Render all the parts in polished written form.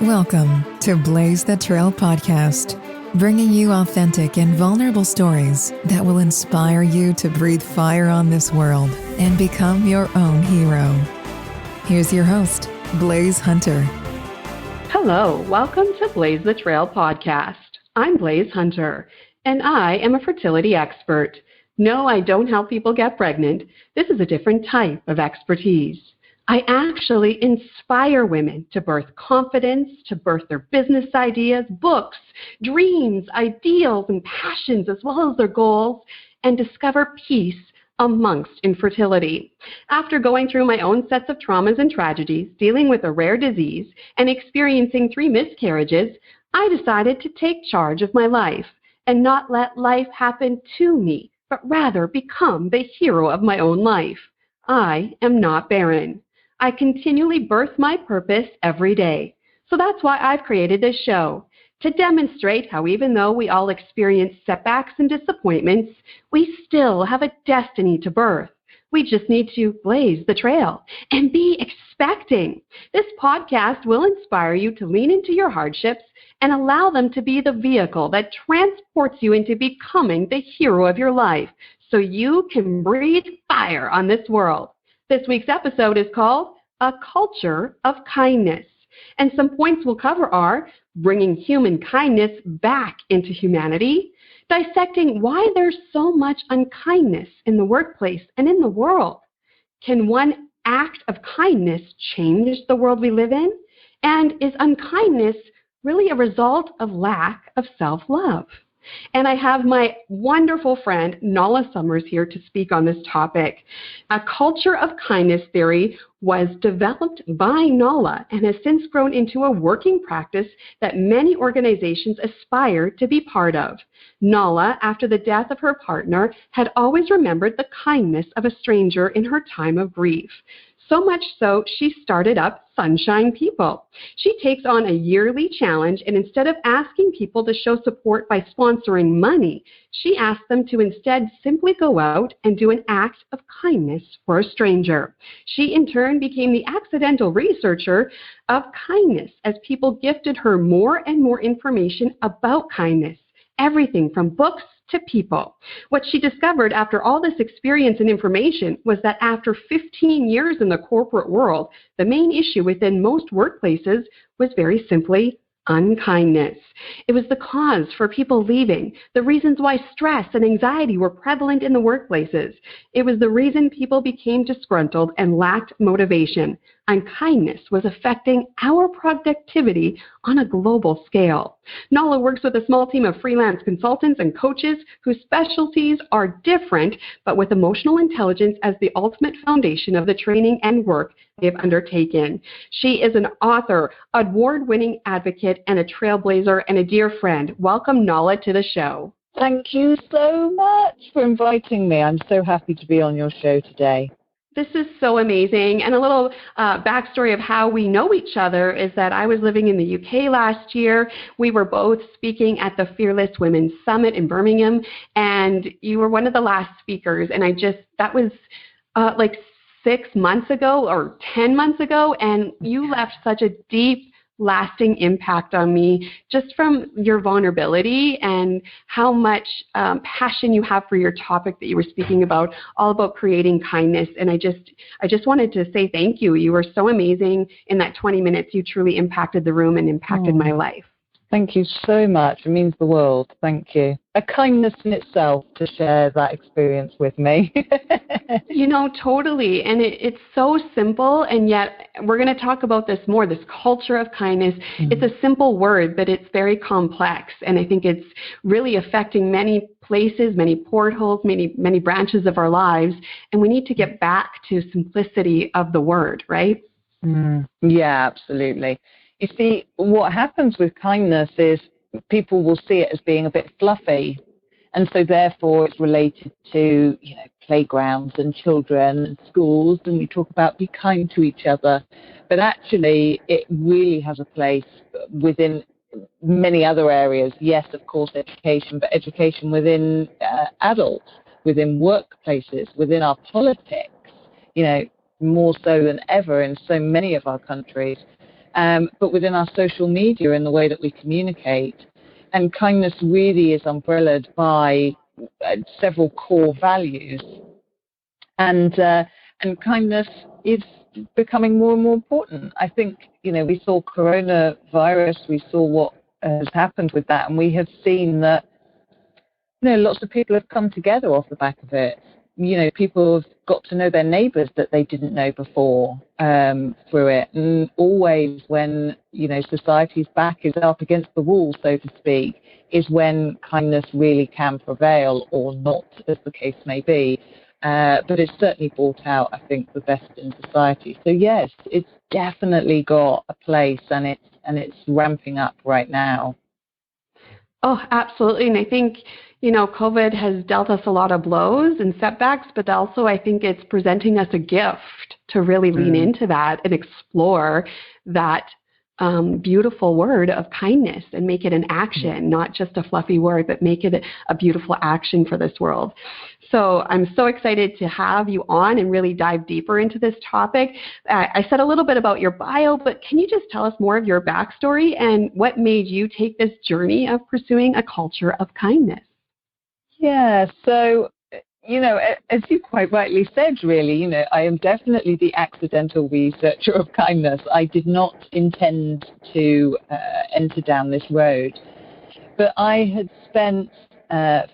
Welcome to Blaise the Trail podcast, bringing you authentic and vulnerable stories that will inspire you to breathe fire on this world and become your own hero. Here's your host, Blaise Hunter. Hello, welcome to Blaise the Trail podcast. I'm Blaise Hunter, and I am a fertility expert. No, I don't help people get pregnant. This is a different type of expertise. I actually inspire women to birth confidence, to birth their business ideas, books, dreams, ideals, and passions, as well as their goals, and discover peace amongst infertility. After going through my own sets of traumas and tragedies, dealing with a rare disease, and experiencing 3 miscarriages, I decided to take charge of my life and not let life happen to me, but rather become the hero of my own life. I am not barren. I continually birth my purpose every day. So that's why I've created this show, to demonstrate how even though we all experience setbacks and disappointments, we still have a destiny to birth. We just need to blaze the trail and be expecting. This podcast will inspire you to lean into your hardships and allow them to be the vehicle that transports you into becoming the hero of your life so you can breathe fire on this world. This week's episode is called A Culture of Kindness. And some points we'll cover are bringing human kindness back into humanity, dissecting why there's so much unkindness in the workplace and in the world. Can one act of kindness change the world we live in? And is unkindness really a result of lack of self-love? And I have my wonderful friend, Nahla Summers, here to speak on this topic. A culture of kindness theory was developed by Nahla and has since grown into a working practice that many organizations aspire to be part of. Nahla, after the death of her partner, had always remembered the kindness of a stranger in her time of grief. So much so, she started up Sunshine People. She takes on a yearly challenge, and instead of asking people to show support by sponsoring money, she asks them to instead simply go out and do an act of kindness for a stranger. She, in turn, became the accidental researcher of kindness as people gifted her more and more information about kindness, everything from books to people. What she discovered after all this experience and information was that after 15 years in the corporate world, the main issue within most workplaces was very simply unkindness. It was the cause for people leaving, the reasons why stress and anxiety were prevalent in the workplaces. It was the reason people became disgruntled and lacked motivation. Unkindness was affecting our productivity on a global scale. Nahla works with a small team of freelance consultants and coaches whose specialties are different, but with emotional intelligence as the ultimate foundation of the training and work they have undertaken. She is an author, award-winning advocate, and a trailblazer, and a dear friend. Welcome, Nahla, to the show. Thank you so much for inviting me. I'm so happy to be on your show today. This is so amazing. And a little backstory of how we know each other is that I was living in the UK last year. We were both speaking at the Fearless Women's Summit in Birmingham, and you were one of the last speakers. And that was like 6 months ago or 10 months ago, and you left such a deep, lasting impact on me just from your vulnerability and how much passion you have for your topic that you were speaking about, all about creating kindness. And I just wanted to say thank you. You were so amazing in that 20 minutes. You truly impacted the room and impacted my life. Thank you so much. It means the world. Thank you. A kindness in itself to share that experience with me. Totally. And it's so simple, and yet we're going to talk about this more, this culture of kindness. It's a simple word, but it's very complex. And I think it's really affecting many places, many portholes, many branches of our lives. And we need to get back to simplicity of the word, right? Yeah, absolutely. You see, what happens with kindness is people will see it as being a bit fluffy. And so therefore it's related to, playgrounds and children and schools. And we talk about be kind to each other. But actually, it really has a place within many other areas. Yes, of course, education, but education within adults, within workplaces, within our politics, more so than ever in so many of our countries. but within our social media and the way that we communicate. And kindness really is umbrellaed by several core values. And kindness is becoming more and more important. I think, we saw coronavirus, we saw what has happened with that, and we have seen that, lots of people have come together off the back of it. People have got to know their neighbours that they didn't know before through it. And always when, society's back is up against the wall, so to speak, is when kindness really can prevail, or not, as the case may be. But it's certainly brought out, I think, the best in society. So yes, it's definitely got a place, and it's ramping up right now. Oh, absolutely. And I think, COVID has dealt us a lot of blows and setbacks, but also I think it's presenting us a gift to really lean into that and explore that beautiful word of kindness and make it an action, not just a fluffy word, but make it a beautiful action for this world. So I'm so excited to have you on and really dive deeper into this topic. I said a little bit about your bio, but can you just tell us more of your backstory and what made you take this journey of pursuing a culture of kindness? Yeah, so, as you quite rightly said, really, I am definitely the accidental researcher of kindness. I did not intend to enter down this road, but I had spent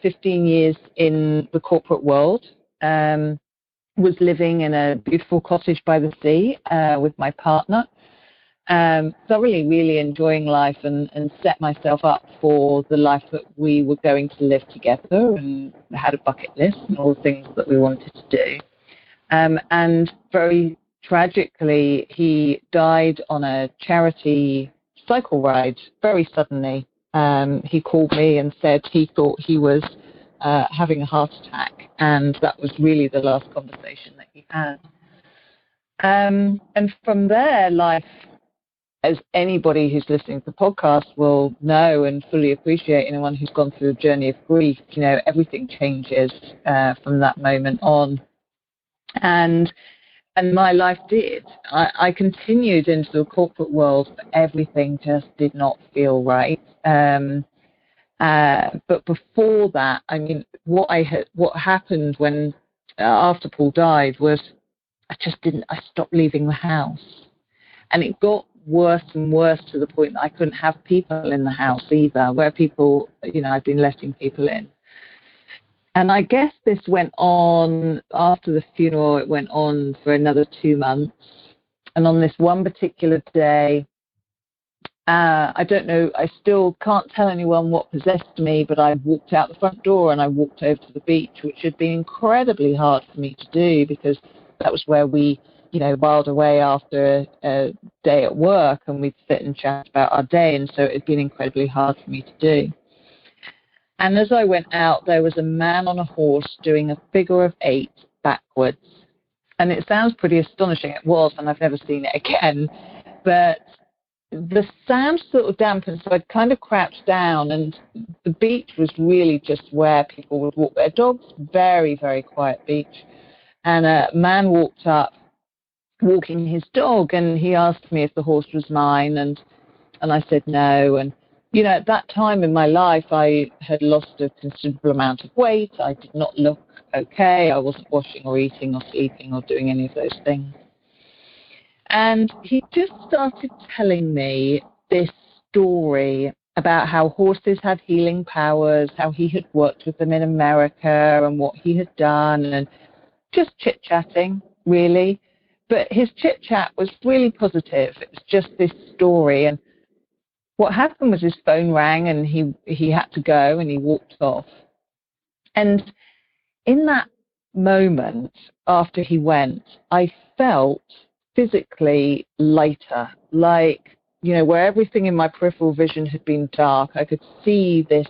15 years in the corporate world, was living in a beautiful cottage by the sea with my partner, thoroughly really enjoying life and set myself up for the life that we were going to live together, and had a bucket list and all the things that we wanted to do. And very tragically, he died on a charity cycle ride very suddenly. He called me and said he thought he was having a heart attack, and that was really the last conversation that he had. And from there, life, as anybody who's listening to the podcast will know and fully appreciate, anyone who's gone through a journey of grief, everything changes from that moment on. And my life did. I continued into the corporate world, but everything just did not feel right. But before that, what happened when after Paul died was I stopped leaving the house, and it got worse and worse to the point that I couldn't have people in the house either, where people, I'd been letting people in. And I guess this went on after the funeral. It went on for another 2 months. And on this one particular day, I don't know, I still can't tell anyone what possessed me, but I walked out the front door and I walked over to the beach, which had been incredibly hard for me to do, because that was where we, whiled away after a day at work, and we'd sit and chat about our day. And so it had been incredibly hard for me to do. And as I went out, there was a man on a horse doing a figure of 8 backwards. And it sounds pretty astonishing. It was, and I've never seen it again. But the sound sort of dampened, so I'd kind of crouched down, and the beach was really just where people would walk their dogs. Very, very quiet beach. And a man walked up, walking his dog, and he asked me if the horse was mine, and I said no. And at that time in my life, I had lost a considerable amount of weight. I did not look okay. I wasn't washing or eating or sleeping or doing any of those things. And he just started telling me this story about how horses had healing powers, how he had worked with them in America and what he had done, and just chit-chatting, really. But his chit-chat was really positive. It was just this story. And what happened was his phone rang, and he had to go, and he walked off. And in that moment, after he went, I felt physically lighter, like, where everything in my peripheral vision had been dark, I could see this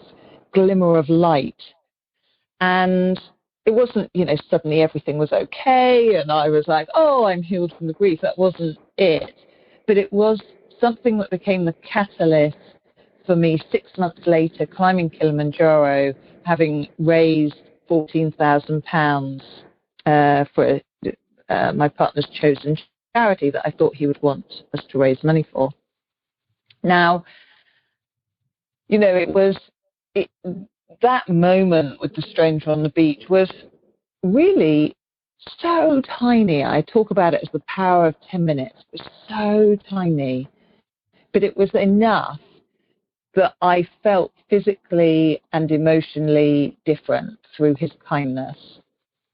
glimmer of light. And it wasn't, suddenly everything was okay, and I was like, oh, I'm healed from the grief. That wasn't it. But it was something that became the catalyst for me 6 months later, climbing Kilimanjaro, having raised £14,000 for my partner's chosen charity that I thought he would want us to raise money for. Now, that moment with the stranger on the beach was really so tiny. I talk about it as the power of 10 minutes. It was so tiny, but it was enough that I felt physically and emotionally different through his kindness.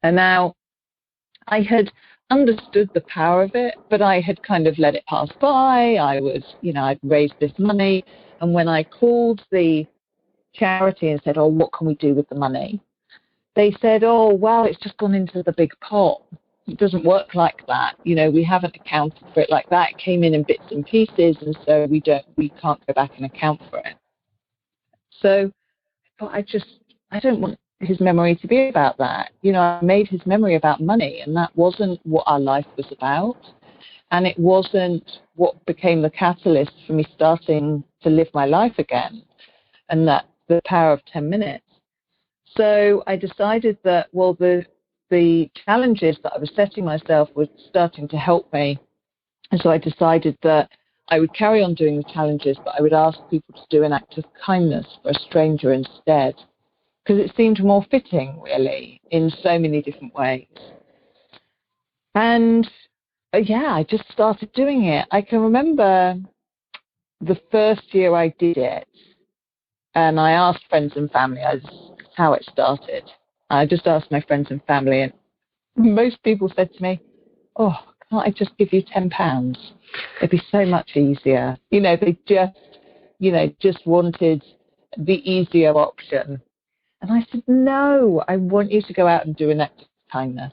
And now I had understood the power of it, but I had kind of let it pass by. I'd raised this money. And when I called the charity and said, oh, what can we do with the money? They said, oh, well, it's just gone into the big pot. It doesn't work like that. We haven't accounted for it like that. It came in bits and pieces, and so we can't go back and account for it. So I thought, I don't want his memory to be about that. I made his memory about money, and that wasn't what our life was about. And it wasn't what became the catalyst for me starting to live my life again, and that the power of 10 minutes. So I decided that, well, the challenges that I was setting myself were starting to help me. And so I decided that I would carry on doing the challenges, but I would ask people to do an act of kindness for a stranger instead, because it seemed more fitting, really, in so many different ways. And I just started doing it. I can remember the first year I did it, and I asked friends and family. That's how it started. I just asked my friends and family, and most people said to me, oh, can't I just give you £10? It'd be so much easier. They just wanted the easier option. And I said, no, I want you to go out and do an act of kindness.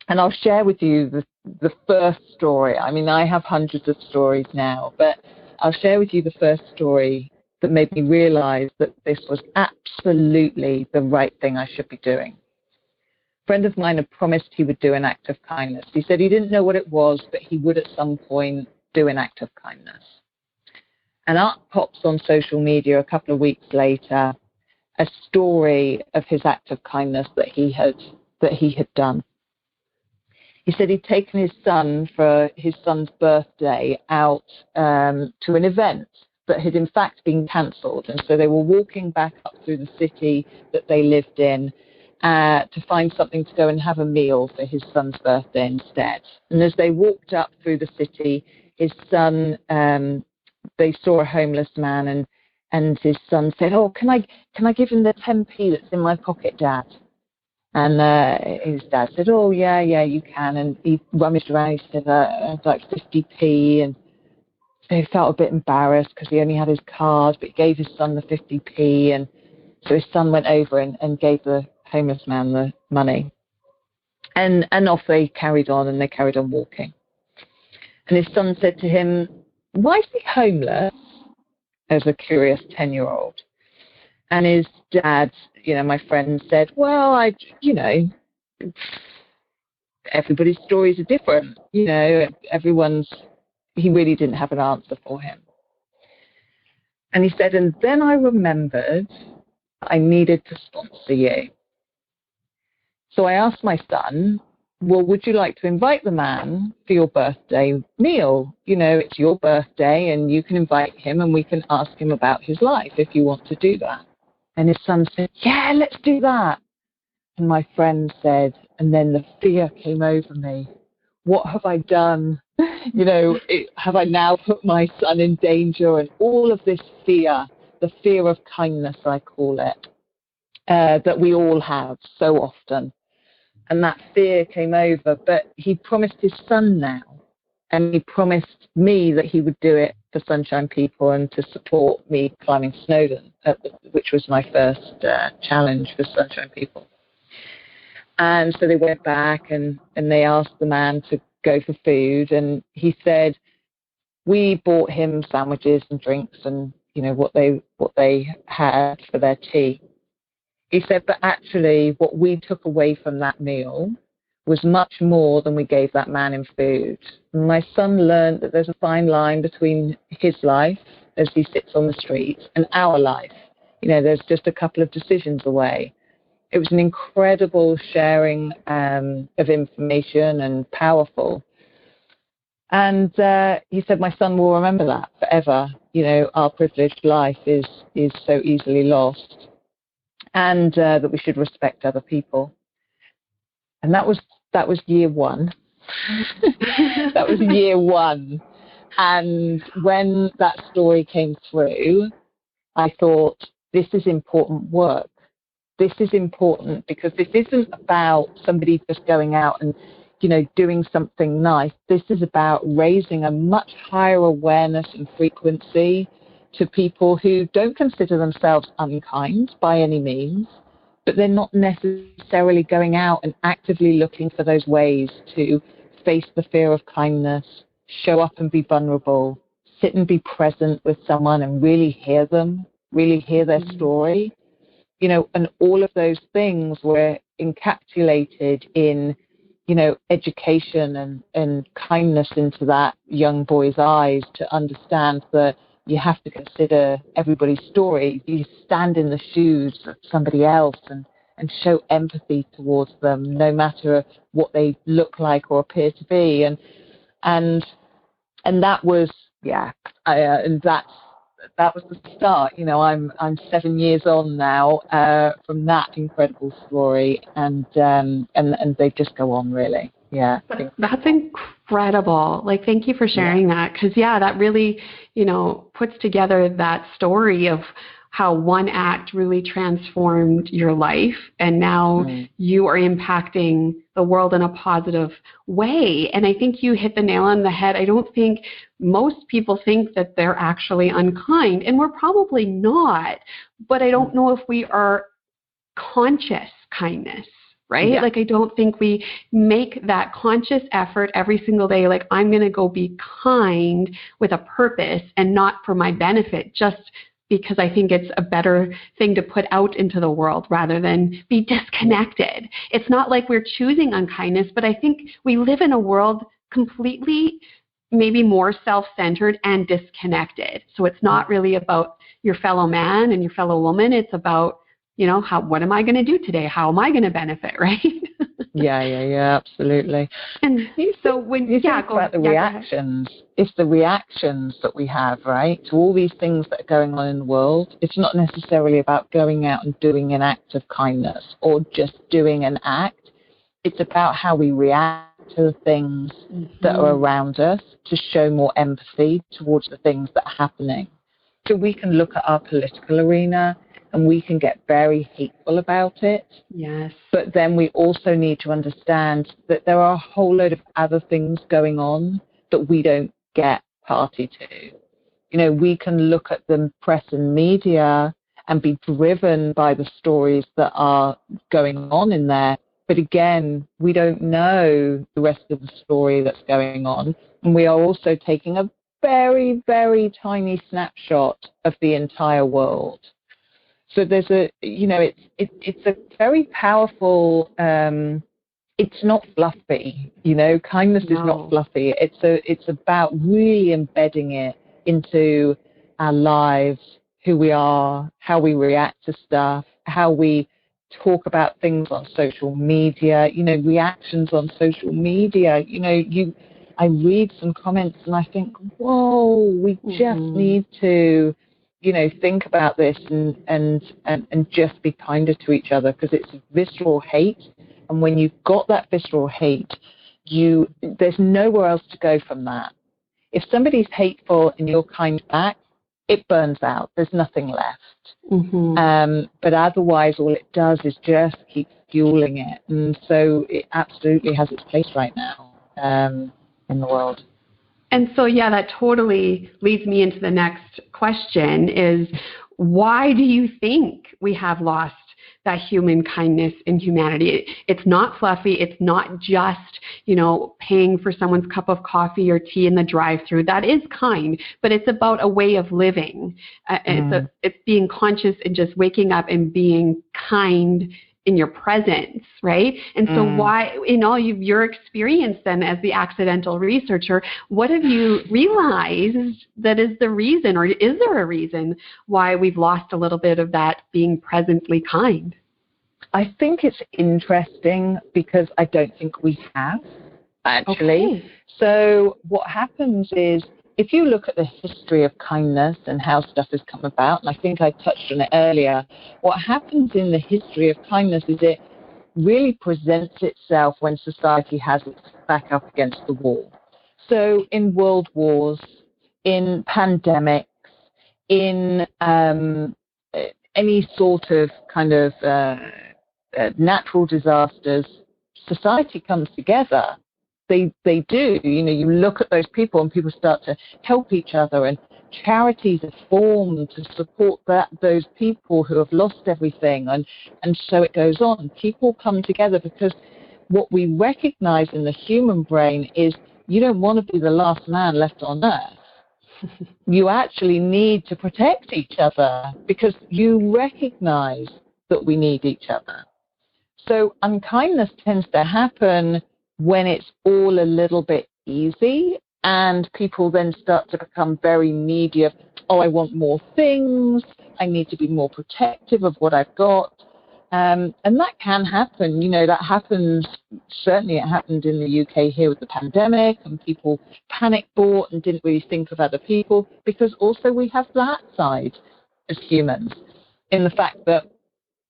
And I'll share with you the first story. I mean, I have hundreds of stories now, but I'll share with you the first story that made me realize that this was absolutely the right thing I should be doing. A friend of mine had promised he would do an act of kindness. He said he didn't know what it was, but he would at some point do an act of kindness. And up pops on social media a couple of weeks later a story of his act of kindness that he had done. He said he'd taken his son for his son's birthday out to an event that had in fact been cancelled. And so they were walking back up through the city that they lived in to find something to go and have a meal for his son's birthday instead. And as they walked up through the city, his son, they saw a homeless man, and his son said, oh, can I give him the 10p that's in my pocket, Dad? And his dad said, oh, yeah, you can. And he rummaged around. He said, it's like 50p. And so he felt a bit embarrassed because he only had his card, but he gave his son the 50p. And so his son went over and gave the homeless man the money. And off they carried on, and they carried on walking. And his son said to him, why is he homeless? As a curious 10-year-old. And his dad, my friend, said, well, everybody's stories are different. He really didn't have an answer for him. And he said, and then I remembered I needed to sponsor you. So I asked my son, well, would you like to invite the man for your birthday meal? It's your birthday, and you can invite him, and we can ask him about his life if you want to do that. And his son said, yeah, let's do that. And my friend said, and then the fear came over me. What have I done? Have I now put my son in danger? And all of this fear, the fear of kindness, I call it, that we all have so often. And that fear came over, but he promised his son now, and he promised me that he would do it for Sunshine People and to support me climbing Snowdon, which was my first challenge for Sunshine People. And so they went back and they asked the man to go for food, and he said, we bought him sandwiches and drinks and what they had for their tea. He said, but actually what we took away from that meal was much more than we gave that man in food. And my son learned that there's a fine line between his life as he sits on the street and our life. There's just a couple of decisions away. It was an incredible sharing of information and powerful. And he said, my son will remember that forever. Our privileged life is so easily lost, and that we should respect other people. And that was year one. That was year one. And when that story came through, I thought, this is important work. This is important because this isn't about somebody just going out and, doing something nice. This is about raising a much higher awareness and frequency to people who don't consider themselves unkind by any means, but they're not necessarily going out and actively looking for those ways to face the fear of kindness, show up and be vulnerable, sit and be present with someone and really hear them, really hear their story. And all of those things were encapsulated in, education and kindness into that young boy's eyes to understand that you have to consider everybody's story. You stand in the shoes of somebody else and show empathy towards them, no matter what they look like or appear to be. And that was, and that was the start. I'm 7 years on now from that incredible story, and they just go on, really. Yeah. That's incredible. Thank you for sharing that, because that really, puts together that story of how one act really transformed your life, and now you are impacting the world in a positive way. And I think you hit the nail on the head. I don't think most people think that they're actually unkind, and we're probably not, but I don't know if we are conscious kindness, right? Yeah. I don't think we make that conscious effort every single day. I'm going to go be kind with a purpose and not for my benefit, just because I think it's a better thing to put out into the world rather than be disconnected. It's not like we're choosing unkindness, but I think we live in a world completely maybe more self-centered and disconnected. So it's not really about your fellow man and your fellow woman. It's about, what am I going to do today? How am I going to benefit, right? Yeah, absolutely. And so when you think about the reactions, it's the reactions that we have, right, to all these things that are going on in the world. It's not necessarily about going out and doing an act of kindness or just doing an act. It's about how we react to the things that are around us to show more empathy towards the things that are happening. So we can look at our political arena and we can get very hateful about it. Yes. But then we also need to understand that there are a whole load of other things going on that we don't get party to. We can look at the press and media and be driven by the stories that are going on in there. But again, we don't know the rest of the story that's going on. And we are also taking a very, very tiny snapshot of the entire world. So there's it's a very powerful, it's not fluffy, kindness is not fluffy. It's about really embedding it into our lives, who we are, how we react to stuff, how we talk about things on social media, reactions on social media. I read some comments and I think, whoa, we just need to think about this and just be kinder to each other, because it's visceral hate. And when you've got that visceral hate, there's nowhere else to go from that. If somebody's hateful and you're kind back, it burns out. There's nothing left. But otherwise, all it does is just keep fueling it. And so it absolutely has its place right now in the world. And so, that totally leads me into the next question is, why do you think we have lost that human kindness in humanity? It's not fluffy. It's not just, paying for someone's cup of coffee or tea in the drive-thru. That is kind, but it's about a way of living. It's being conscious and just waking up and being kind in your presence, right? And so why, in all of your experience then as the accidental researcher, what have you realized that is the reason, or is there a reason why we've lost a little bit of that being presently kind? I think it's interesting because I don't think we have. actually. Okay. So what happens is, if you look at the history of kindness and how stuff has come about, and I think I touched on it earlier, what happens in the history of kindness is it really presents itself when society has its back up against the wall. So in world wars, in pandemics, in any sort of kind of natural disasters, society comes together. They do. You look at those people and people start to help each other, and charities are formed to support those people who have lost everything, and so it goes on. People come together because what we recognize in the human brain is you don't want to be the last man left on earth. You actually need to protect each other because you recognize that we need each other. So unkindness tends to happen when it's all a little bit easy, and people then start to become very needy of, oh, I want more things, I need to be more protective of what I've got. And that can happen. That happens. Certainly it happened in the UK here with the pandemic, and people panic bought and didn't really think of other people, because also we have that side as humans, in the fact that,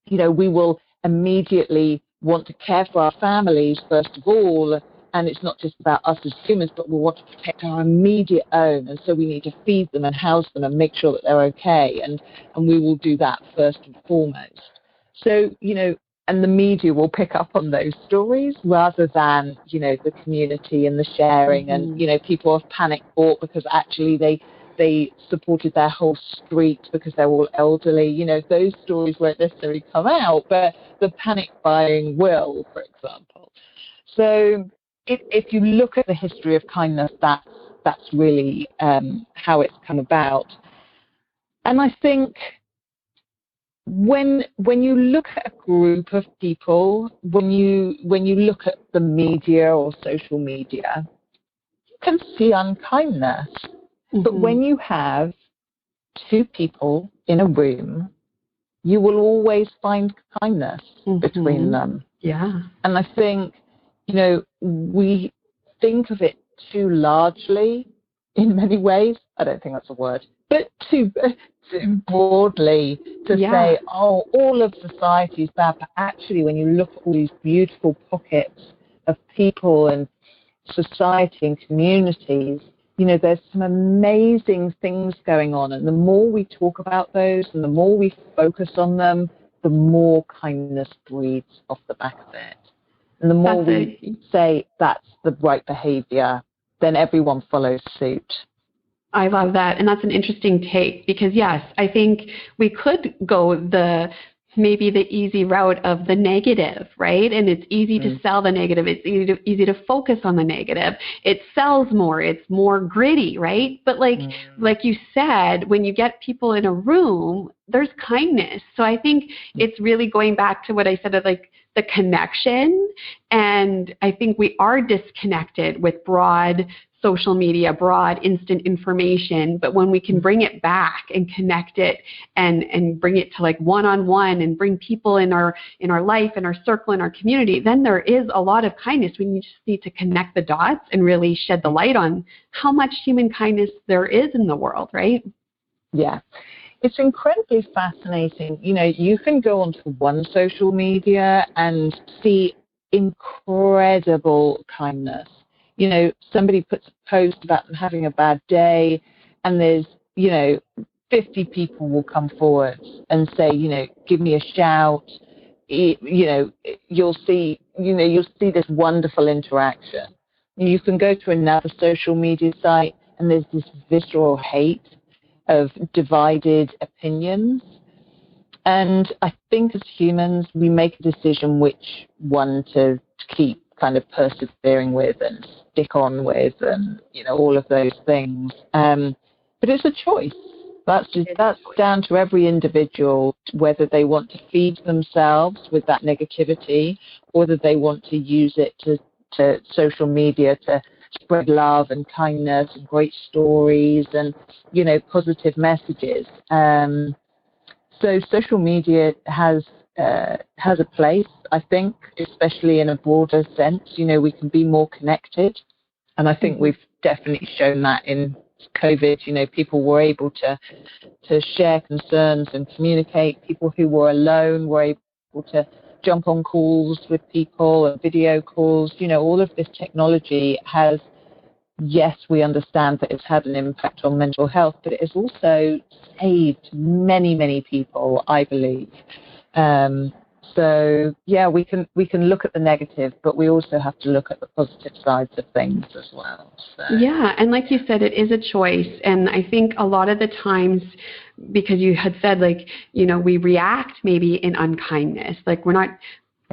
we will immediately want to care for our families first of all, and it's not just about us as humans, but we want to protect our immediate own, and so we need to feed them and house them and make sure that they're okay, and we will do that first and foremost. So, and the media will pick up on those stories rather than, the community and the sharing. Mm-hmm. And, people have panic bought because actually they supported their whole street because they're all elderly. Those stories won't necessarily come out, but the panic buying will, for example. So if you look at the history of kindness, that's really how it's come about. And I think when you look at a group of people, when you look at the media or social media, you can see unkindness. Mm-hmm. But when you have two people in a room, you will always find kindness mm-hmm. between them. Yeah. And I think, we think of it too largely in many ways. I don't think that's a word, but too broadly to say, oh, all of society is bad. But actually, when you look at all these beautiful pockets of people and society and communities, there's some amazing things going on. And the more we talk about those and the more we focus on them, the more kindness breeds off the back of it. And the more we say that's the right behavior, then everyone follows suit. I love that. And that's an interesting take because, yes, I think we could go maybe the easy route of the negative, right? And it's easy to sell the negative. It's easy to focus on the negative. It sells more. It's more gritty, right? But like you said, when you get people in a room, there's kindness. So I think it's really going back to what I said of like the connection. And I think we are disconnected with broad social media, broad instant information, but when we can bring it back and connect it and bring it to like one-on-one and bring people in our life, in our circle, in our community, then there is a lot of kindness. We just need to connect the dots and really shed the light on how much human kindness there is in the world, right? Yeah. It's incredibly fascinating. You can go onto one social media and see incredible kindness. Somebody puts a post about them having a bad day, and there's, 50 people will come forward and say, give me a shout. You'll see this wonderful interaction. You can go to another social media site, and there's this visceral hate of divided opinions. And I think as humans, we make a decision which one to keep kind of persevering with and stick on with, and all of those things. But it's a choice. That's down to every individual whether they want to feed themselves with that negativity, or whether they want to use it to social media to spread love and kindness and great stories and positive messages. So social media has has a place, I think, especially in a broader sense. We can be more connected. And I think we've definitely shown that in COVID. People were able to share concerns and communicate. People who were alone were able to jump on calls with people and video calls. All of this technology has, yes, we understand that it's had an impact on mental health, but it has also saved many, many people, I believe. So yeah, we can look at the negative, but we also have to look at the positive sides of things as well. So. Yeah, and like you said, it is a choice. And I think a lot of the times, because you had said, we react maybe in unkindness. We're not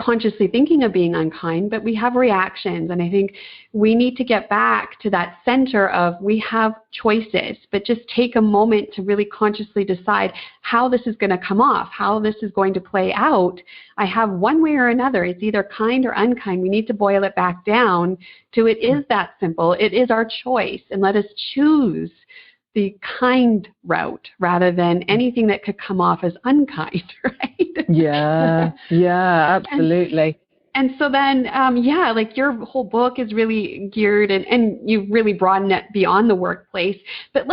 consciously thinking of being unkind, but we have reactions. And I think we need to get back to that center of we have choices, but just take a moment to really consciously decide how this is going to come off, how this is going to play out. I have one way or another. It's either kind or unkind. We need to boil it back down to it is that simple. It is our choice, and let us choose the kind route rather than anything that could come off as unkind, right? Yeah, absolutely. And so then, your whole book is really geared and you've really broadened it beyond the workplace. But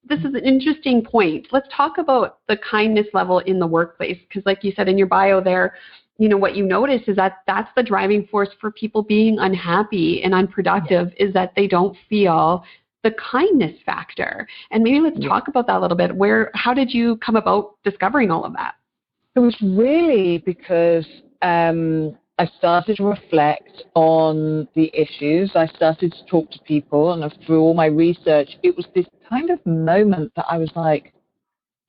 this is an interesting point. Let's talk about the kindness level in the workplace, because like you said in your bio there, what you notice is that that's the driving force for people being unhappy and unproductive is that they don't feel the kindness factor. And maybe let's talk about that a little bit. How did you come about discovering all of that? It was really because I started to reflect on the issues. I started to talk to people, and through all my research, it was this kind of moment that I was like,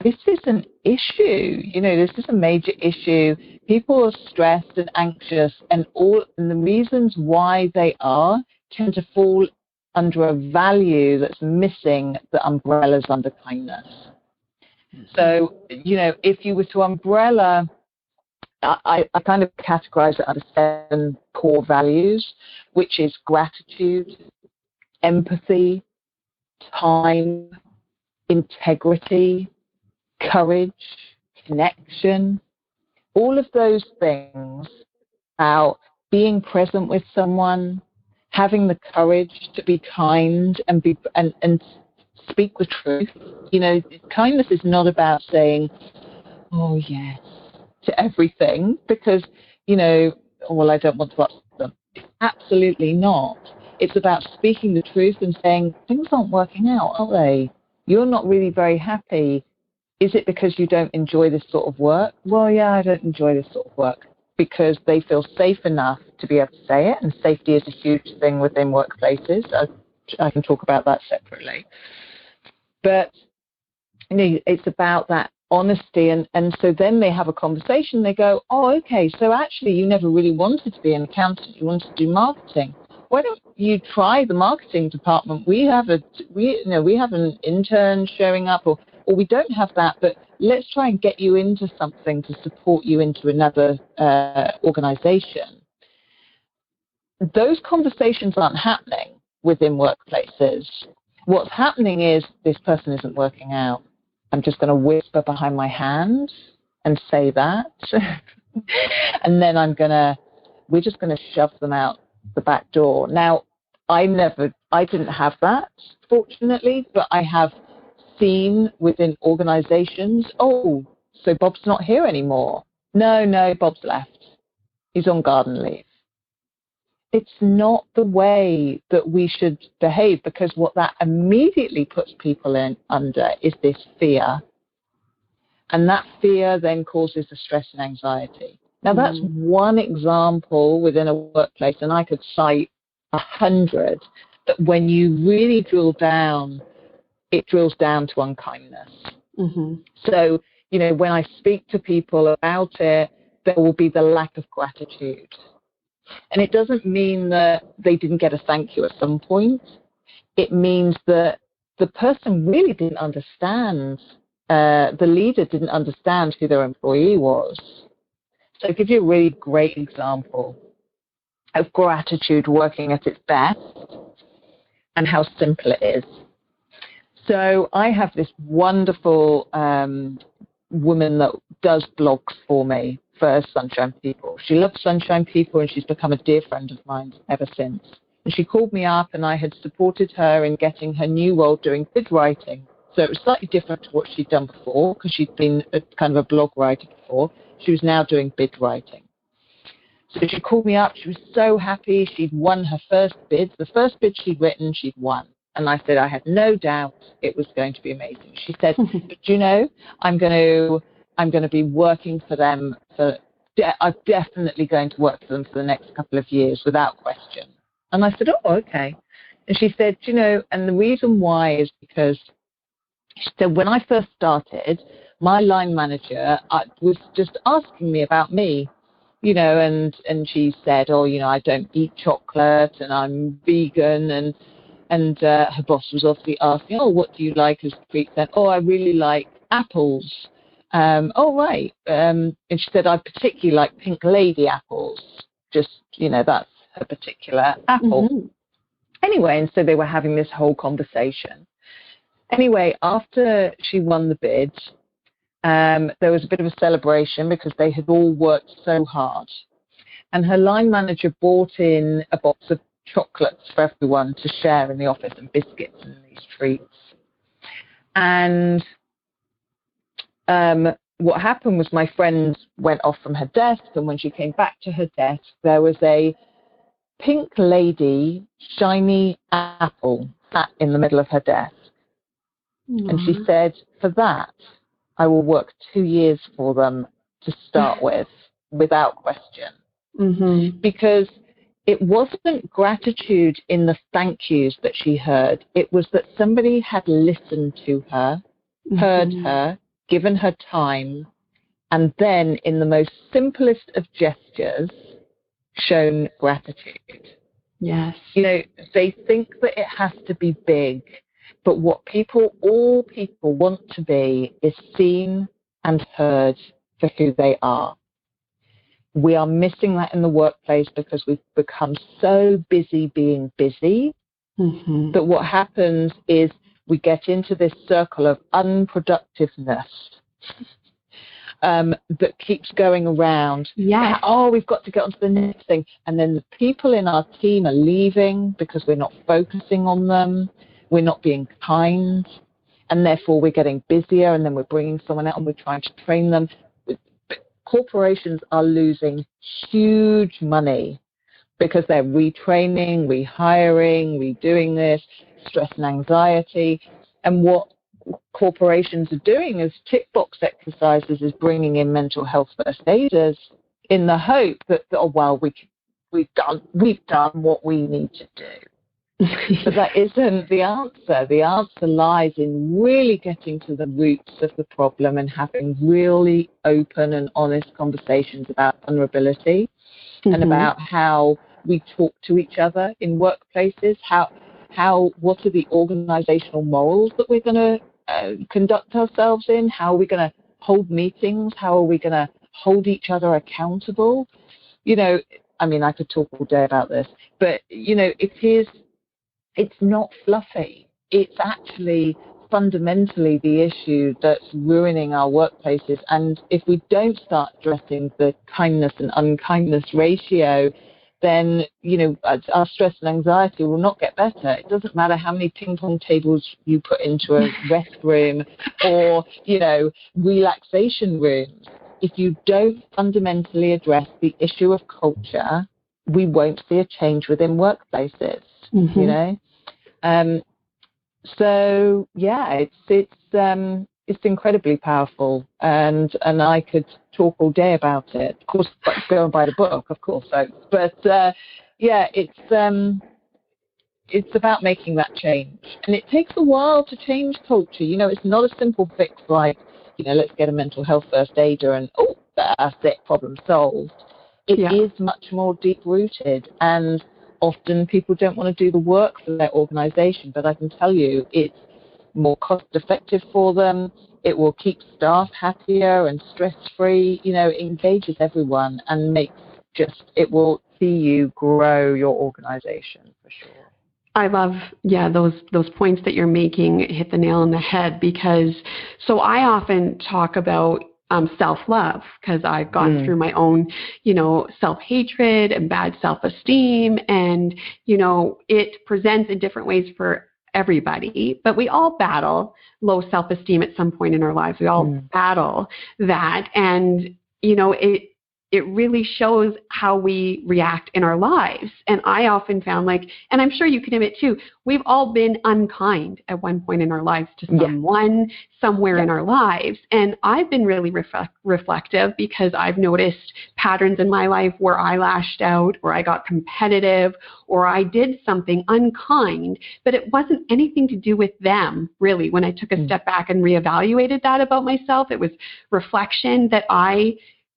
this is an issue. This is a major issue. People are stressed and anxious, and the reasons why they are tend to fall under a value that's missing the umbrellas under kindness. So, if you were to umbrella, I kind of categorize it under 7 core values, which is gratitude, empathy, time, integrity, courage, connection. All of those things about being present with someone, having the courage to be kind and speak the truth. Kindness is not about saying, oh yes, to everything, because, well, I don't want to upset them. Absolutely not. It's about speaking the truth and saying, things aren't working out, are they? You're not really very happy. Is it because you don't enjoy this sort of work? Well, yeah, I don't enjoy this sort of work. Because they feel safe enough to be able to say it, and safety is a huge thing within workplaces. I can talk about that separately. But it's about that honesty, and so then they have a conversation. They go, oh, okay, so actually you never really wanted to be an accountant. You wanted to do marketing. Why don't you try the marketing department? We have an intern showing up, or we don't have that, but let's try and get you into something to support you into another organization. Those conversations aren't happening within workplaces. What's happening is this person isn't working out. I'm just going to whisper behind my hand and say that. And then we're just going to shove them out the back door. Now, I didn't have that, fortunately, but I have seen within organizations, oh, so Bob's not here anymore. No, Bob's left. He's on garden leave. It's not the way that we should behave, because what that immediately puts people under is this fear. And that fear then causes the stress and anxiety. Now, that's one example within a workplace, and I could cite 100, that when you really drill down, it drills down to unkindness. Mm-hmm. So, when I speak to people about it, there will be the lack of gratitude. And it doesn't mean that they didn't get a thank you at some point. It means that the person really didn't understand, the leader didn't understand who their employee was. So I'll give you a really great example of gratitude working at its best and how simple it is. So I have this wonderful woman that does blogs for me, for Sunshine People. She loves Sunshine People, and she's become a dear friend of mine ever since. And she called me up, and I had supported her in getting her new role doing bid writing. So it was slightly different to what she'd done before, because she'd been kind of a blog writer before. She was now doing bid writing. So she called me up. She was so happy. She'd won her first bid. The first bid she'd written, she'd won. And I said I had no doubt it was going to be amazing. She said, but you know, I'm going to be working for them. I'm definitely going to work for them for the next couple of years without question. And I said, oh, okay. And she said, you know, and the reason why is because she said, when I first started, my line manager was just asking me about me. You know, and she said, oh, you know, I don't eat chocolate and I'm vegan. And her boss was obviously asking, oh, what do you like as a treat then? Oh, I really like apples. Oh, right. And she said, I particularly like Pink Lady apples. Just, you know, that's her particular apple. Mm-hmm. Anyway, and so they were having this whole conversation. Anyway, after she won the bid, there was a bit of a celebration because they had all worked so hard. And her line manager bought in a box of chocolates for everyone to share in the office, and biscuits and these treats. And what happened was my friend went off from her desk, and when she came back to her desk, there was a Pink Lady shiny apple sat in the middle of her desk. Mm-hmm. And she said, for that, I will work 2 years for them to start with, without question. Mm-hmm. Because it wasn't gratitude in the thank yous that she heard. It was that somebody had listened to her, heard her, given her time, and then in the most simplest of gestures, shown gratitude. Yes. You know, they think that it has to be big. But what all people want to be is seen and heard for who they are. We are missing that in the workplace because we've become so busy being busy that what happens is we get into this circle of unproductiveness that keeps going around. Yes. Oh, we've got to get on to the next thing. And then the people in our team are leaving because we're not focusing on them. We're not being kind, and therefore we're getting busier, and then we're bringing someone out and we're trying to train them. But corporations are losing huge money because they're retraining, rehiring, redoing this, stress and anxiety. And what corporations are doing as tick box exercises is bringing in mental health first aiders in the hope that, oh, well, we've done what we need to do. But that isn't the answer. The answer lies in really getting to the roots of the problem and having really open and honest conversations about vulnerability and about how we talk to each other in workplaces, what are the organizational morals that we're going to conduct ourselves in, how are we going to hold meetings, how are we going to hold each other accountable. You know, I mean, I could talk all day about this, but, you know, it's not fluffy. It's actually fundamentally the issue that's ruining our workplaces. And if we don't start addressing the kindness and unkindness ratio, then, you know, our stress and anxiety will not get better. It doesn't matter how many ping pong tables you put into a rest room or, you know, relaxation rooms. If you don't fundamentally address the issue of culture, we won't see a change within workplaces. You know, so yeah, it's incredibly powerful, and I could talk all day about it. Of course, go and buy the book, of course. But yeah, it's about making that change, and it takes a while to change culture. You know, it's not a simple fix like, you know, let's get a mental health first aider and oh, that's it, problem solved. It is much more deep rooted, and often people don't want to do the work for their organization, but I can tell you it's more cost effective for them. It will keep staff happier and stress free. You know, it engages everyone and it will see you grow your organization for sure. I love, those points that you're making hit the nail on the head, because so I often talk about self-love, because I've gone through my own, self-hatred and bad self-esteem. And, it presents in different ways for everybody, but we all battle low self-esteem at some point in our lives. We all battle that. And, it really shows how we react in our lives. And I often found and I'm sure you can admit too, we've all been unkind at one point in our lives to someone, somewhere in our lives. And I've been really reflective, because I've noticed patterns in my life where I lashed out, or I got competitive, or I did something unkind, but it wasn't anything to do with them, really. When I took a step back and reevaluated that about myself, it was reflection that I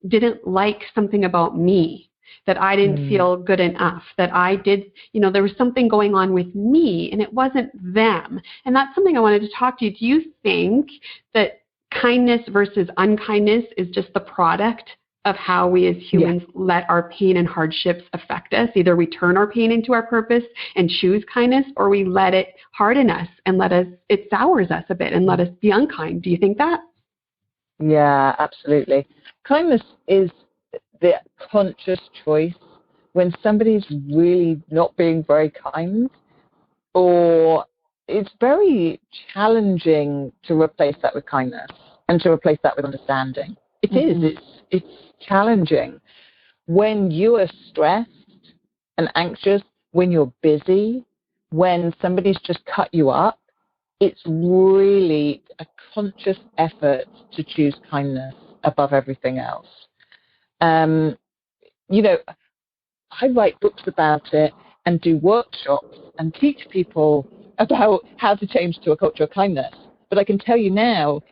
didn't like something about me, that I didn't feel good enough, that I did, there was something going on with me and it wasn't them. And that's something I wanted to talk to you. Do you think that kindness versus unkindness is just the product of how we as humans let our pain and hardships affect us? Either we turn our pain into our purpose and choose kindness, or we let it harden us and it sours us a bit and let us be unkind. Do you think that? Yeah, absolutely. Kindness is the conscious choice when somebody's really not being very kind, or it's very challenging to replace that with kindness and to replace that with understanding. It is. It's challenging. When you are stressed and anxious, when you're busy, when somebody's just cut you up, it's really a conscious effort to choose kindness above everything else. I write books about it and do workshops and teach people about how to change to a culture of kindness. But I can tell you now,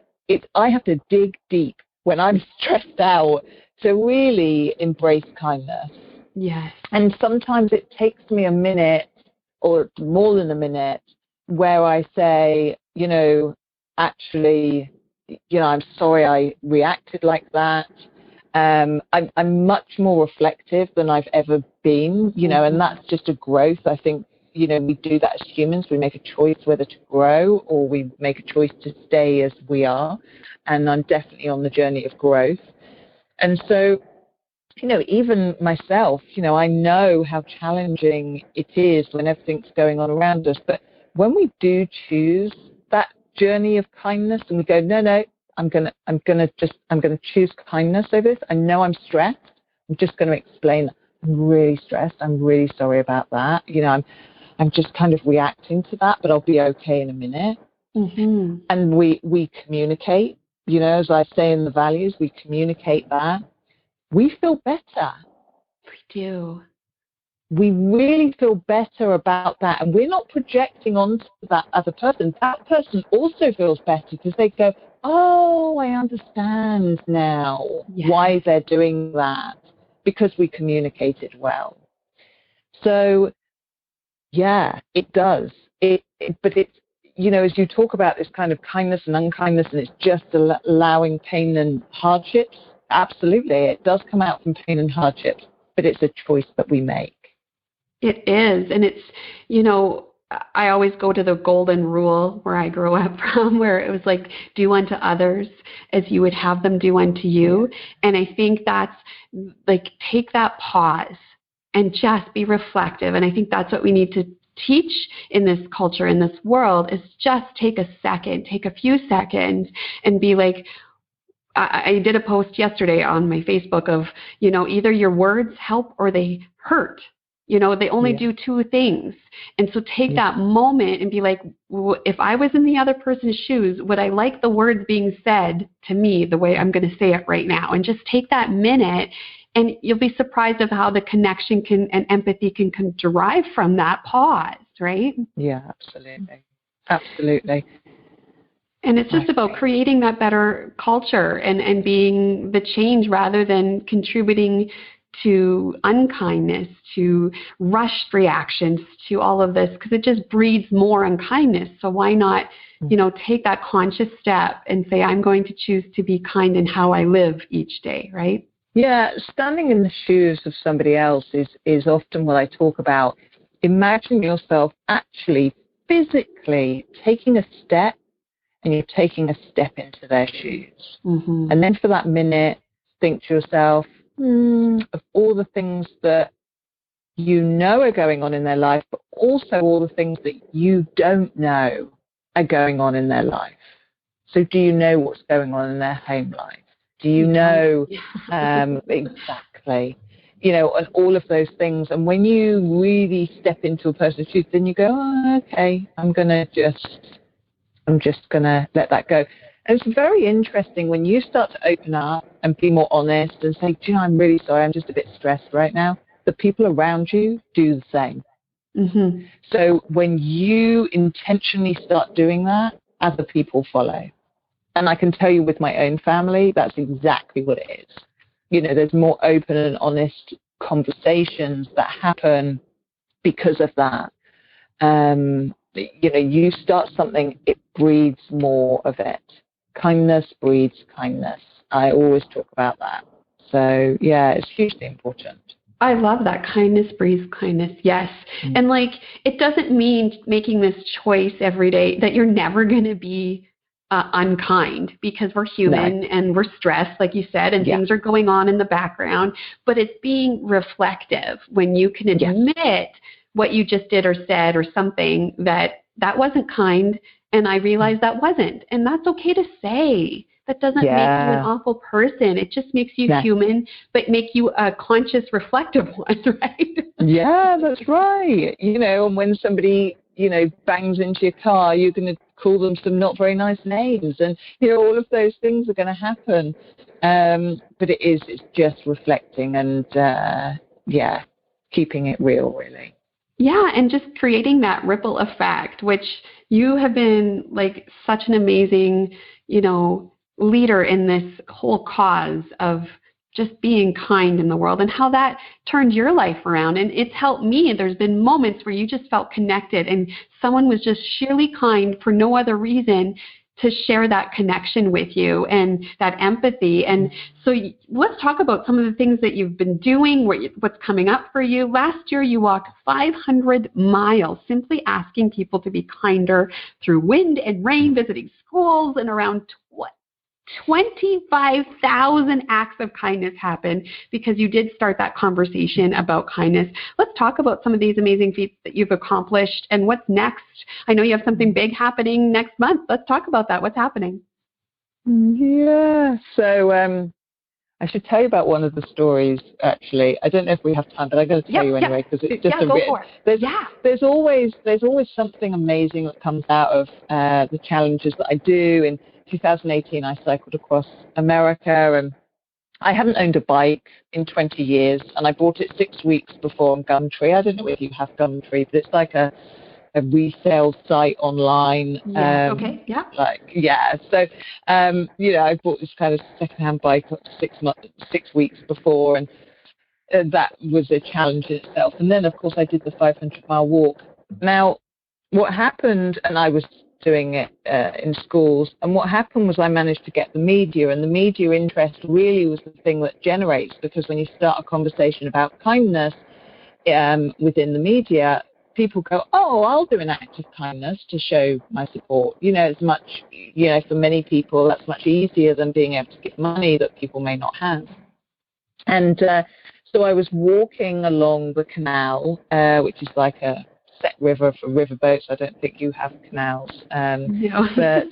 I have to dig deep when I'm stressed out to really embrace kindness. Yes. And sometimes it takes me a minute or more than a minute where I say, actually, I'm sorry I reacted like that. I'm much more reflective than I've ever been, and that's just a growth. I think, we do that as humans. We make a choice whether to grow or we make a choice to stay as we are. And I'm definitely on the journey of growth. And so, even myself, I know how challenging it is when everything's going on around us. But when we do choose that journey of kindness and we go, no, I'm gonna choose kindness over this. I know I'm stressed. I'm just going to explain. I'm really stressed. I'm really sorry about that. I'm just kind of reacting to that, but I'll be okay in a minute. And we communicate. As I say in the values, we communicate that. We feel better. We do. We really feel better about that, and we're not projecting onto that other person. That person also feels better because they go, oh, I understand now why they're doing that, because we communicated well. So, yeah, it does. But it's, as you talk about this kind of kindness and unkindness, and it's just allowing pain and hardships, absolutely, it does come out from pain and hardships, but it's a choice that we make. It is. And it's, I always go to the golden rule where I grew up from, where it was like, do unto others as you would have them do unto you. And I think that's take that pause and just be reflective. And I think that's what we need to teach in this culture, in this world, is just take a few seconds and be like, I did a post yesterday on my Facebook of, either your words help or they hurt. They only do two things. And so take that moment and be like, if I was in the other person's shoes, would I like the words being said to me the way I'm going to say it right now? And just take that minute, and you'll be surprised of how the connection and empathy can derive from that pause, right? Yeah, absolutely. Absolutely. And it's just about creating that better culture and being the change rather than contributing to unkindness, to rushed reactions, to all of this, because it just breeds more unkindness. So why not, take that conscious step and say, I'm going to choose to be kind in how I live each day, right? Yeah, standing in the shoes of somebody else is often what I talk about. Imagine yourself actually physically taking a step and you're taking a step into their shoes. Mm-hmm. And then for that minute, think to yourself, of all the things that you know are going on in their life, but also all the things that you don't know are going on in their life. So do you know what's going on in their home life? Do you know exactly, and all of those things? And when you really step into a person's shoes, then you go, oh, okay, I'm just going to let that go. And it's very interesting when you start to open up and be more honest and say, do you know, I'm really sorry, I'm just a bit stressed right now. The people around you do the same. Mm-hmm. So when you intentionally start doing that, other people follow. And I can tell you with my own family, that's exactly what it is. There's more open and honest conversations that happen because of that. You start something, it breeds more of it. Kindness breeds kindness. I always talk about that. So, yeah, it's hugely important. I love that. Kindness breeds kindness. Yes. Mm-hmm. And it doesn't mean making this choice every day that you're never going to be unkind, because we're human and we're stressed, like you said, and things are going on in the background. But it's being reflective when you can admit what you just did or said or something that wasn't kind, and I realized that wasn't. And that's okay to say. That doesn't make you an awful person. It just makes you human, but make you a conscious, reflective one, right? Yeah, that's right. And when somebody, bangs into your car, you're going to call them some not very nice names. And, all of those things are going to happen. But it's just reflecting and, keeping it real, really. Yeah, and just creating that ripple effect, which you have been such an amazing, leader in this whole cause of just being kind in the world, and how that turned your life around. And it's helped me. There's been moments where you just felt connected and someone was just sheerly kind for no other reason to share that connection with you and that empathy. And so let's talk about some of the things that you've been doing, what's coming up for you. Last year, you walked 500 miles simply asking people to be kinder through wind and rain, visiting schools, and around 25,000 acts of kindness happened because you did start that conversation about kindness. Let's talk about some of these amazing feats that you've accomplished and what's next. I know you have something big happening next month. Let's talk about that. What's happening? Yeah. So I should tell you about one of the stories, actually. I don't know if we have time, but I'm going to tell you anyway, because it's just there's always something amazing that comes out of the challenges that I do. In 2018, I cycled across America, and I hadn't owned a bike in 20 years, and I bought it 6 weeks before on Gumtree. I don't know if you have Gumtree, but it's like a resale site online. So, I bought this kind of secondhand bike 6 weeks before, and that was a challenge in itself. And then, of course, I did the 500-mile walk. Now, what happened, and I was doing it in schools, and what happened was I managed to get the media, and the media interest really was the thing that generates, because when you start a conversation about kindness within the media, people go, oh, I'll do an act of kindness to show my support. It's much, for many people, that's much easier than being able to give money that people may not have. And so I was walking along the canal, which is like a set river for riverboats. I don't think you have canals. But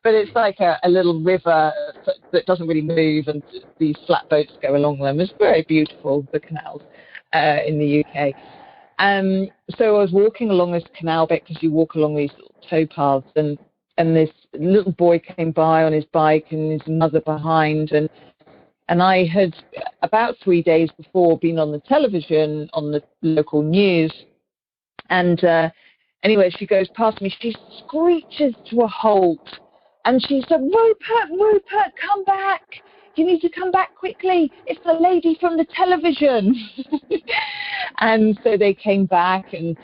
but it's like a little river that doesn't really move, and these flatboats go along them. It's very beautiful, the canals in the UK. So I was walking along this canal bit, because you walk along these little towpaths, and this little boy came by on his bike and his mother behind, and I had about 3 days before been on the television on the local news, and anyway, she goes past me, she screeches to a halt, and she said, Rupert, come back. You need to come back quickly. It's the lady from the television. And so they came back and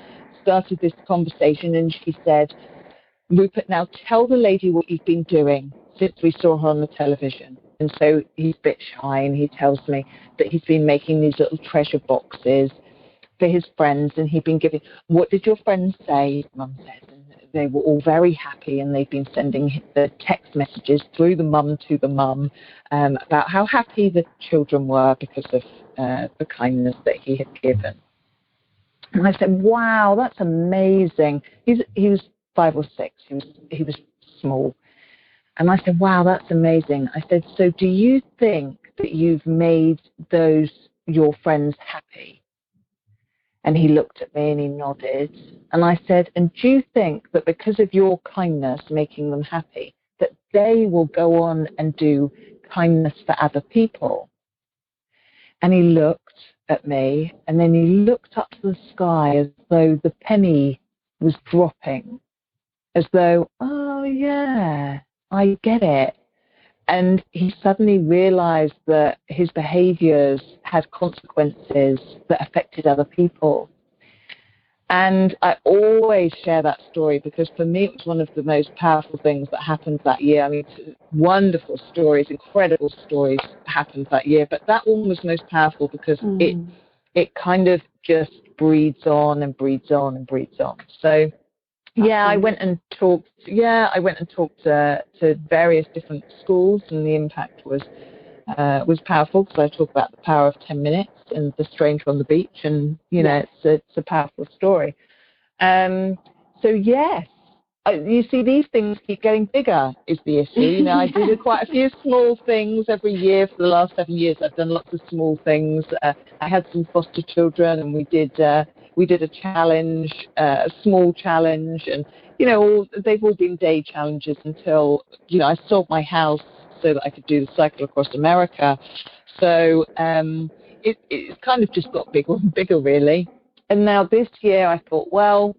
started this conversation, and she said, Rupert, now tell the lady what you've been doing since we saw her on the television. And so he's a bit shy, and he tells me that he's been making these little treasure boxes for his friends, and he'd been giving, what did your friends say? Mum says, and they were all very happy, and they've been sending the text messages through the mum to the mum about how happy the children were because of the kindness that he had given. And I said, wow, that's amazing. He was 5 or 6. He was small. And I said, wow, that's amazing. I said, so do you think that you've made those your friends happy? And he looked at me and he nodded. And I said, and do you think that because of your kindness making them happy, that they will go on and do kindness for other people? And he looked at me, and then he looked up to the sky as though the penny was dropping, as though, oh yeah, I get it. And he suddenly realized that his behaviors had consequences that affected other people. And I always share that story because for me it was one of the most powerful things that happened that year. I mean, wonderful stories, incredible stories happened that year, but that one was most powerful because it kind of just breeds on and breeds on and breeds on. So yeah, I went and talked to various different schools, and the impact was powerful because I talk about the power of 10 minutes and the stranger on the beach, and it's a powerful story. So yes, you see, these things keep getting bigger is the issue. I do quite a few small things every year for the last 7 years. I've done lots of small things. I had some foster children, and we did a challenge, a small challenge, and they've all been day challenges until I sold my house so that I could do the cycle across America. So it's kind of just got bigger and bigger, really. And now this year I thought, well,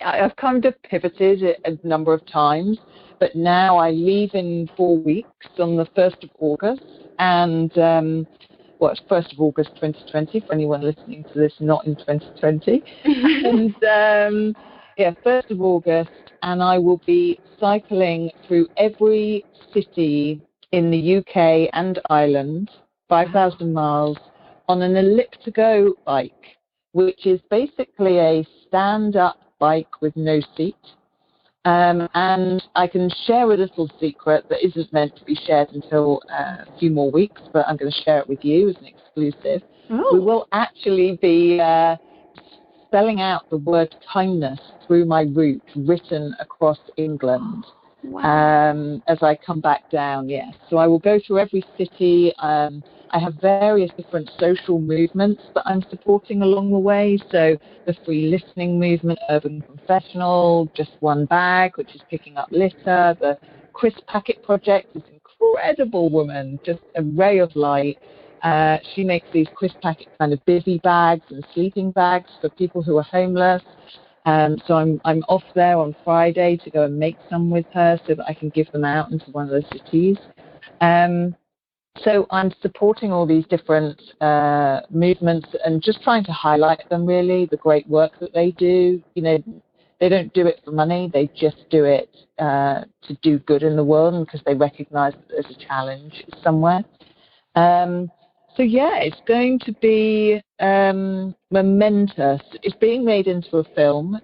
I've kind of pivoted a number of times, but now I leave in 4 weeks on the 1st of August. And, it's 1st of August 2020 for anyone listening to this not in 2020. And, 1st of August, and I will be cycling through every city in the UK and Ireland, 5,000 miles, on an elliptigo bike, which is basically a stand-up bike with no seat. And I can share a little secret that isn't meant to be shared until a few more weeks, but I'm going to share it with you as an exclusive. Oh. We will actually be spelling out the word kindness through my route, written across England. Wow. As I come back down, yes. So I will go through every city. I have various different social movements that I'm supporting along the way. So the free listening movement, Urban Confessional, Just One Bag, which is picking up litter. The Chris Packet Project, this incredible woman, just a ray of light. She makes these Chris Packet kind of bivy bags and sleeping bags for people who are homeless. So I'm off there on Friday to go and make some with her so that I can give them out into one of the cities. So I'm supporting all these different movements and just trying to highlight them, really, the great work that they do. They don't do it for money. They just do it to do good in the world, and because they recognize that there's a challenge somewhere. So yeah, it's going to be momentous. It's being made into a film.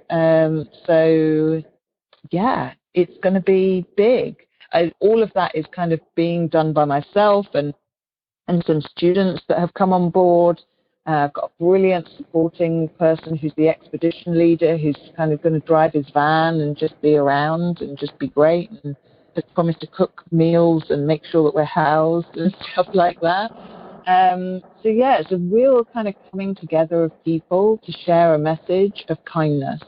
So yeah, it's going to be big. All of that is kind of being done by myself and some students that have come on board. I've got a brilliant supporting person who's the expedition leader, who's kind of going to drive his van and just be around and just be great, and has promised to cook meals and make sure that we're housed and stuff like that. So yeah, it's a real kind of coming together of people to share a message of kindness.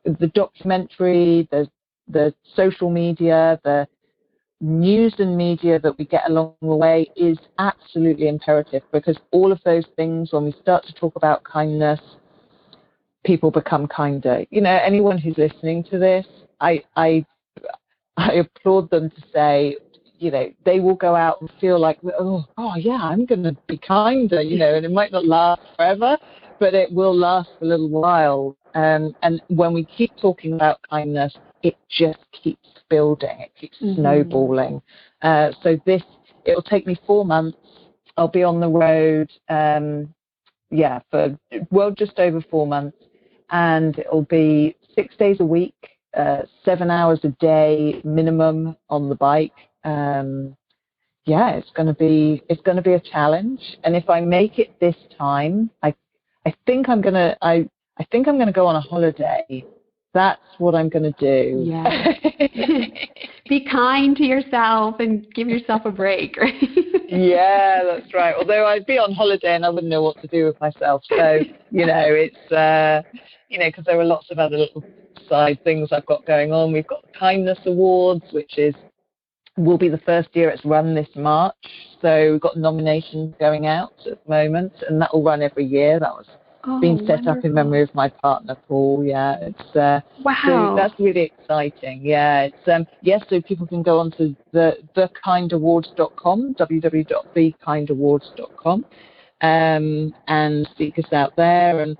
The documentary, the social media, the news and media that we get along the way is absolutely imperative, because all of those things, when we start to talk about kindness, people become kinder. Anyone who's listening to this, I applaud them to say, they will go out and feel like, oh yeah, I'm going to be kinder, and it might not last forever, but it will last for a little while. And when we keep talking about kindness, it just keeps building, it keeps snowballing. So it'll take me 4 months. I'll be on the road, for just over 4 months, and it'll be 6 days a week. 7 hours a day minimum on the bike. It's going to be a challenge. And if I make it this time, I think I'm gonna go on a holiday. That's what I'm going to do. Yeah. Be kind to yourself and give yourself a break, right? Yeah, that's right. Although I'd be on holiday and I wouldn't know what to do with myself. So, it's, because there are lots of other little side things I've got going on. We've got the Kindness Awards, which will be the first year it's run this March. So we've got nominations going out at the moment, and that will run every year. That was being set up in memory of my partner, Paul. Yeah, it's wow. So that's really exciting. Yeah, it's so people can go on to thekindawards.com, www.thekindawards.com, and seek us out there. And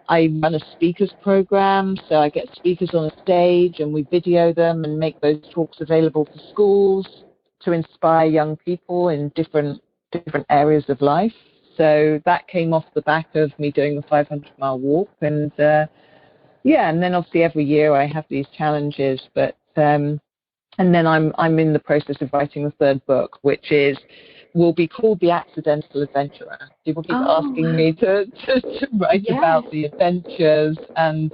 I run a speakers program, so I get speakers on a stage and we video them and make those talks available for schools to inspire young people in different areas of life. So that came off the back of me doing the 500-mile walk, and and then obviously every year I have these challenges, but and then I'm in the process of writing the third book, which will be called The Accidental Adventurer. People keep asking me to write about the adventures, and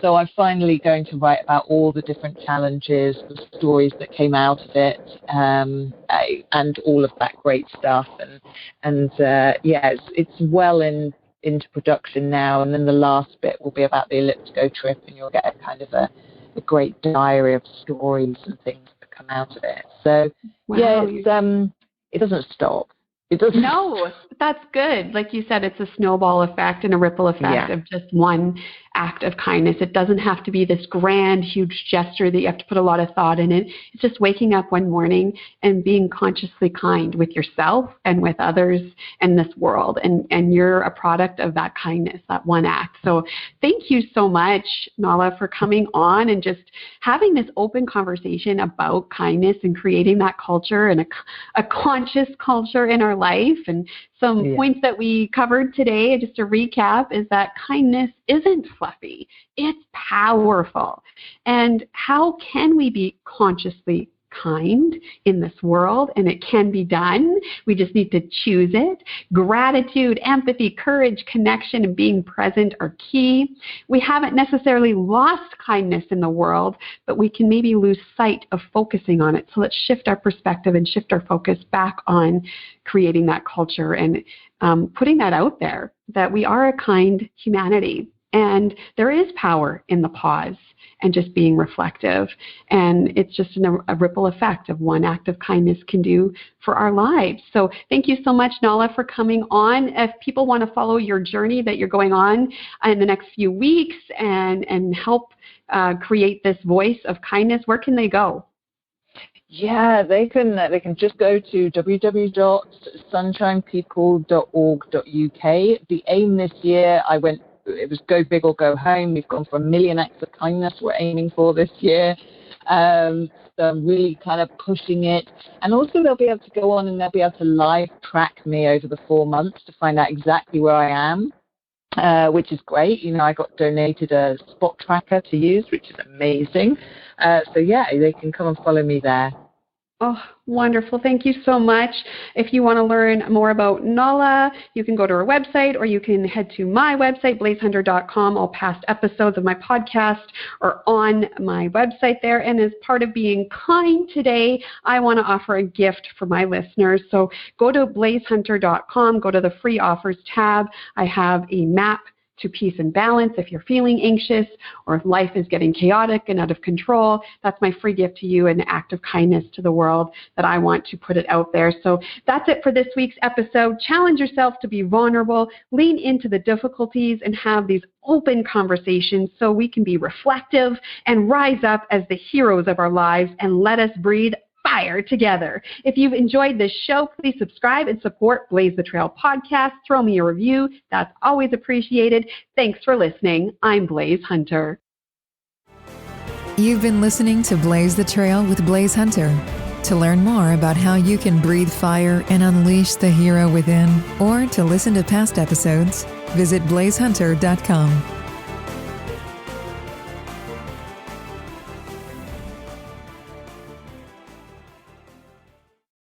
so I'm finally going to write about all the different challenges, the stories that came out of it, and all of that great stuff. And it's well into production now. And then the last bit will be about the Elliptico trip, and you'll get a kind of a great diary of stories and things that come out of it. So it doesn't stop. It doesn't. No, that's good. Like you said, it's a snowball effect and a ripple effect of just one act of kindness. It doesn't have to be this grand, huge gesture that you have to put a lot of thought in it. It's just waking up one morning and being consciously kind with yourself and with others in this world. And you're a product of that kindness, that one act. So thank you so much, Nahla, for coming on and just having this open conversation about kindness and creating that culture and a conscious culture in our life. And some points that we covered today, just to recap, is that kindness isn't fluffy. It's powerful. And how can we be consciously kind in this world? And it can be done. We just need to choose it. Gratitude, empathy, courage, connection, and being present are key. We haven't necessarily lost kindness in the world, but we can maybe lose sight of focusing on it. So let's shift our perspective and shift our focus back on creating that culture and putting that out there, that we are a kind humanity. And there is power in the pause and just being reflective. And it's just a ripple effect of one act of kindness can do for our lives. So thank you so much, Nahla, for coming on. If people want to follow your journey that you're going on in the next few weeks and help create this voice of kindness, where can they go? Yeah, they can just go to www.sunshinepeople.org.uk. The aim this year, it was go big or go home. We've gone for 1 million acts of kindness we're aiming for this year. So I'm really kind of pushing it. And also they'll be able to go on and they'll be able to live track me over the 4 months to find out exactly where I am, which is great. I got donated a spot tracker to use, which is amazing. They can come and follow me there. Oh, wonderful. Thank you so much. If you want to learn more about Nahla, you can go to her website or you can head to my website, blaisehunter.com. All past episodes of my podcast are on my website there. And as part of being kind today, I want to offer a gift for my listeners. So go to blaisehunter.com, go to the free offers tab. I have a map to peace and balance. If you're feeling anxious or if life is getting chaotic and out of control, that's my free gift to you, an act of kindness to the world that I want to put it out there. So that's it for this week's episode. Challenge yourself to be vulnerable, lean into the difficulties, and have these open conversations so we can be reflective and rise up as the heroes of our lives, and let us breathe fire together. If you've enjoyed this show, please subscribe and support Blaise the Trail podcast. Throw me a review. That's always appreciated. Thanks for listening. I'm Blaise Hunter. You've been listening to Blaise the Trail with Blaise Hunter. To learn more about how you can breathe fire and unleash the hero within, or to listen to past episodes, visit blaisehunter.com.